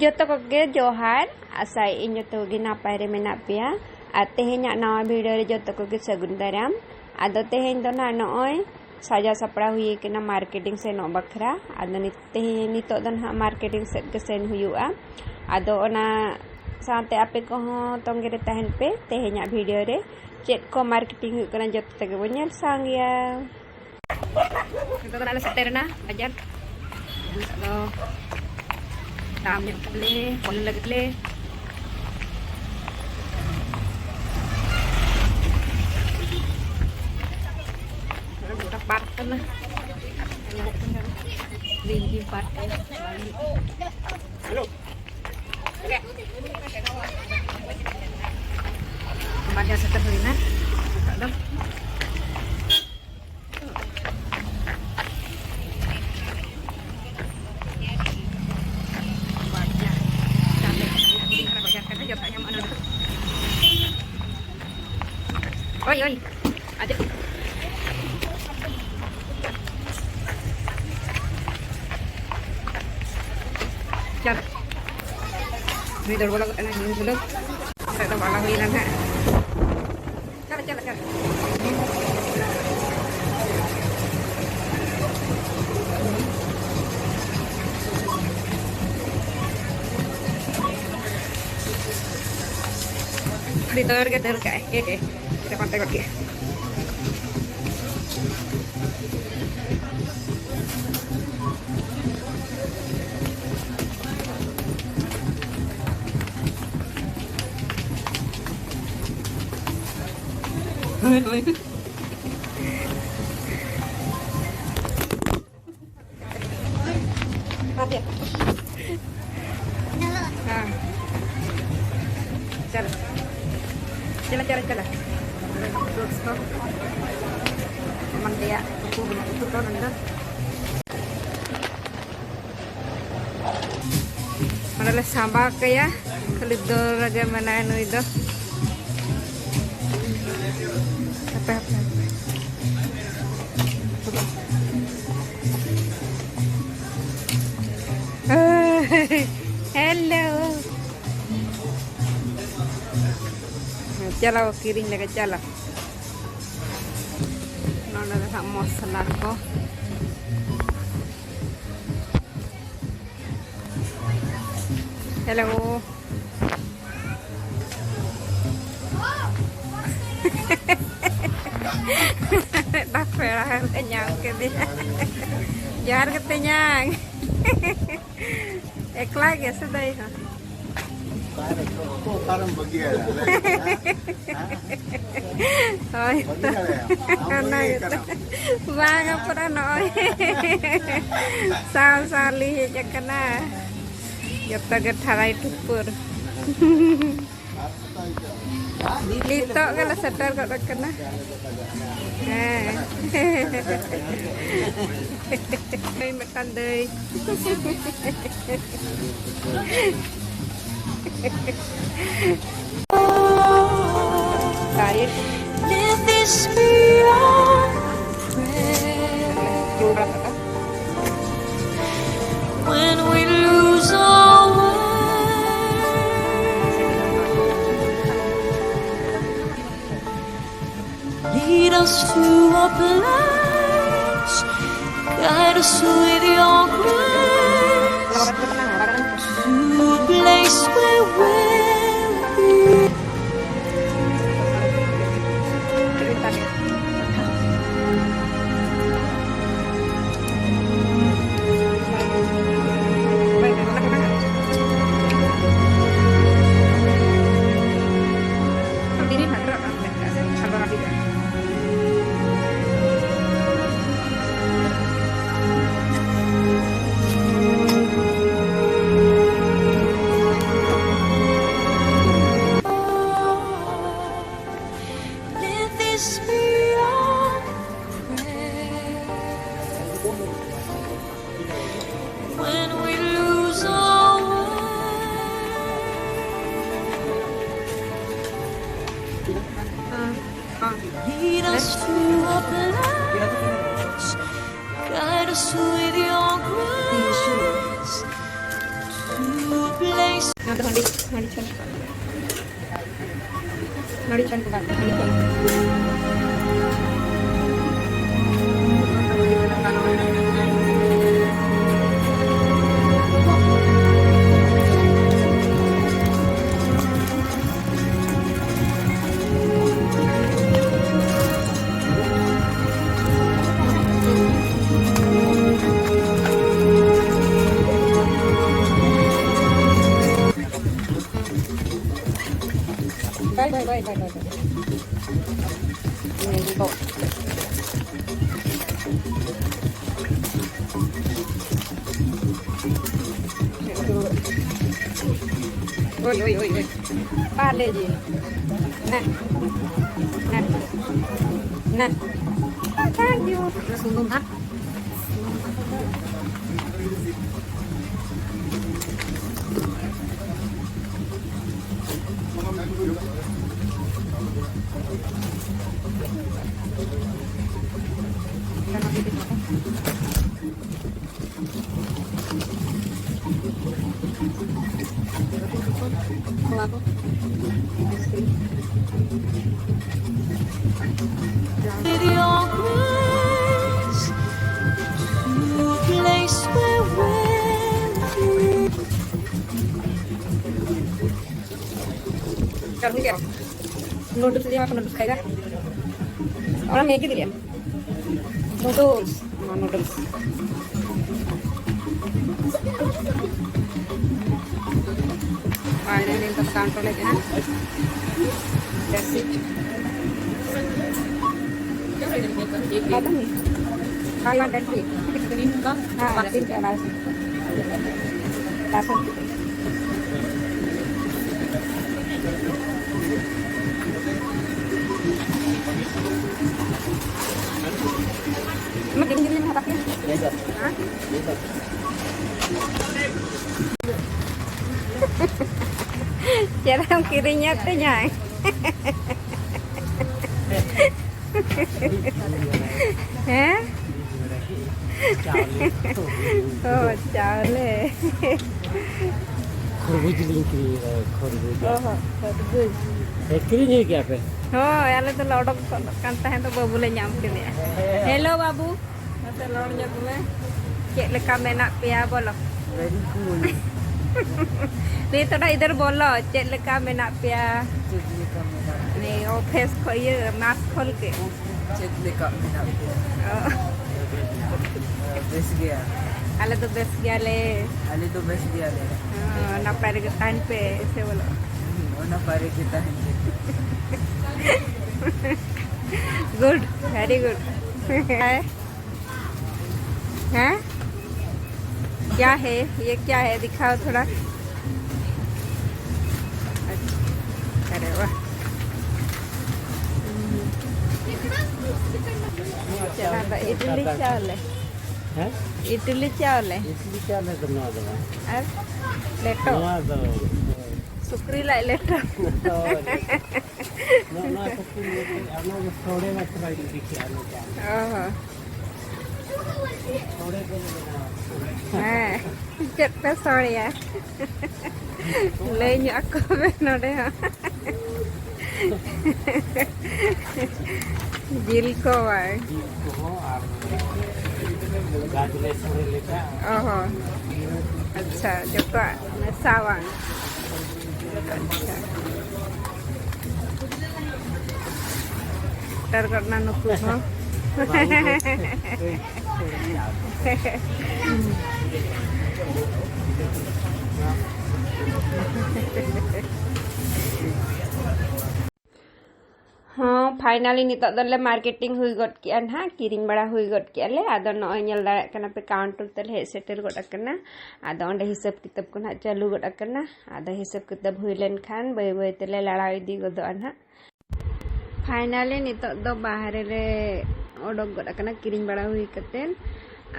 joto koge johar asai in joto gi napai re menap pia tehenya nawa video re joto koge sagun daram ado teheny do na noy saja sapra hui kena marketing sen bakra ado nito do na marketing set ke sen huyua ado ona sante ape ko tongge re tahen pe tehenya video re cek ko marketing hu kana joto tege bonyal sang ya ito na seterna ajar ado tamnya kele pon lagi kele budak parten lah tinggi parten halo tempatnya seterlina ada oi oi ada chặt vì đồ bao lâu này mình được tại đâu bảo là vì làm hại chắc đi tới cái kita pantai lagi Jalan. Teman dia aku itu kan anda. Mana sama kayak kelidor aja mana itu. Apa? Hello. Chalo kiring lagi chalo. Nona dah mosla ko. Hello. Dah perah kenyang ke dia. Jar kenyang. Ekla ya sudah ya. Karang bagian. Oh, karena itu bang pernah noy. Sal-sali aja kena. Jatuh getharai tupur. Lito kalau sadar kok kena. Đây makan deh. Tarik. Let this be our prayer. When we lose our way, lead us to a place, guide us with your grace, to a place where we'll be. Lead us to a place, guide us with your grace, to a place Nanti handi chan. Handi chan ko ba? Handi chan. Bye. Ini go. Oi. Pale ji. Nah. Thank you. Sungguh ha. With your grace to a place where we're Kalau ni noodles dia apa noodles खाएगा? Orang Maggi दिया. Noodles. Finally the counter lagi na. That's it. Apa ni? Kayak that's it. Masin ke nasi. Langsung. Makin gini apa ya? Hah? Cara kirinya tuh nyai. Hah? Oh, चावले. खरबूज लिखी है खरबूज ओहो, खरबूज. Actually नहीं क्या पे Oh, याले तो लौटक करता है तो बाबू ले nyam kini. Hello बाबू. Masa lornya gue. Cek leka menak pia bolo. Very cool Ni थोड़ा इधर बोलो. Cek leka menak pia. Chikli का मेरा Ni office को ये mask खोल के. चिकली का मेरा Oh, बेस गया ale तो best gया ले. अली तो बेस गया ले ना पैर के टाइम पे ऐसे बोलो. ओना पारे किता है Good, very good. हैं? क्या है? ये क्या है? दिखाओ थोड़ा. अच्छा, अरे वाह. चला था इडली चावल है. हैं इडली चावल है. इसलिए क्या मैं करना दवा और लेटो. नवा दो सुक्री लाई लेटो. ना तो फिर हम थोड़े में ट्राई दिखिए आने का ओहो. थोड़े के हाँ, चट्टा सोड़िया. ले न्यू अक्को बेनोडे हो. जिल को वाय. को और गाजले थोड़े लेकर ओहो. अच्छा, जो तो सावान. अच्छा. टर करना नुकु हो. हाँ फाइनली नितो दले मार्केटिंग हुई गट किया ना किरिंग बड़ा हुई गट किया ले आदो नॉय नेल दाड़ा कना पे काउंटर तल हे सेटल गट करना आदो ओंडे हिसाब किताब को ना चालू गट करना आदो हिसाब किताब हुई लेन खान बय बय तले लड़ा इदी गदो ना फाइनली नितो दो बाहर रे ओडक गट करना किरिंग बड़ा हुई कतेन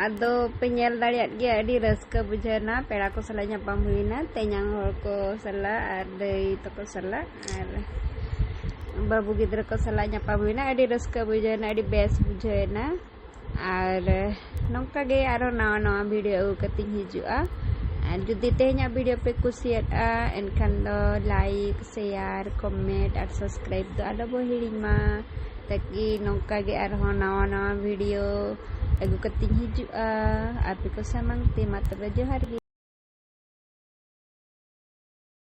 आदो पे नेल दाड़ियात गे अडी रस्का बुझाना पेड़ा को सला ᱧᱟᱯᱟᱢ हुईना तेኛंग हर को सला आर दई तो को सला आर बाबू गिद्र को सला ᱧᱟᱯᱟᱢ हुईना अडी रस्का बुझाना अडी बेस बुझाना आर नौका गे आरो नवा नवा वीडियो कतिंग हिजुआ जुदी तेहenya वीडियो पे कुसियाता एनखान दो लाइक शेयर कमेंट और सब्सक्राइब दो आलो बो हिड़िमा ताकि नौका गे आरहों नवा नवा वीडियो अगु कतिኝ हिजुआ आपे को samang te मा तबे जोहार गे।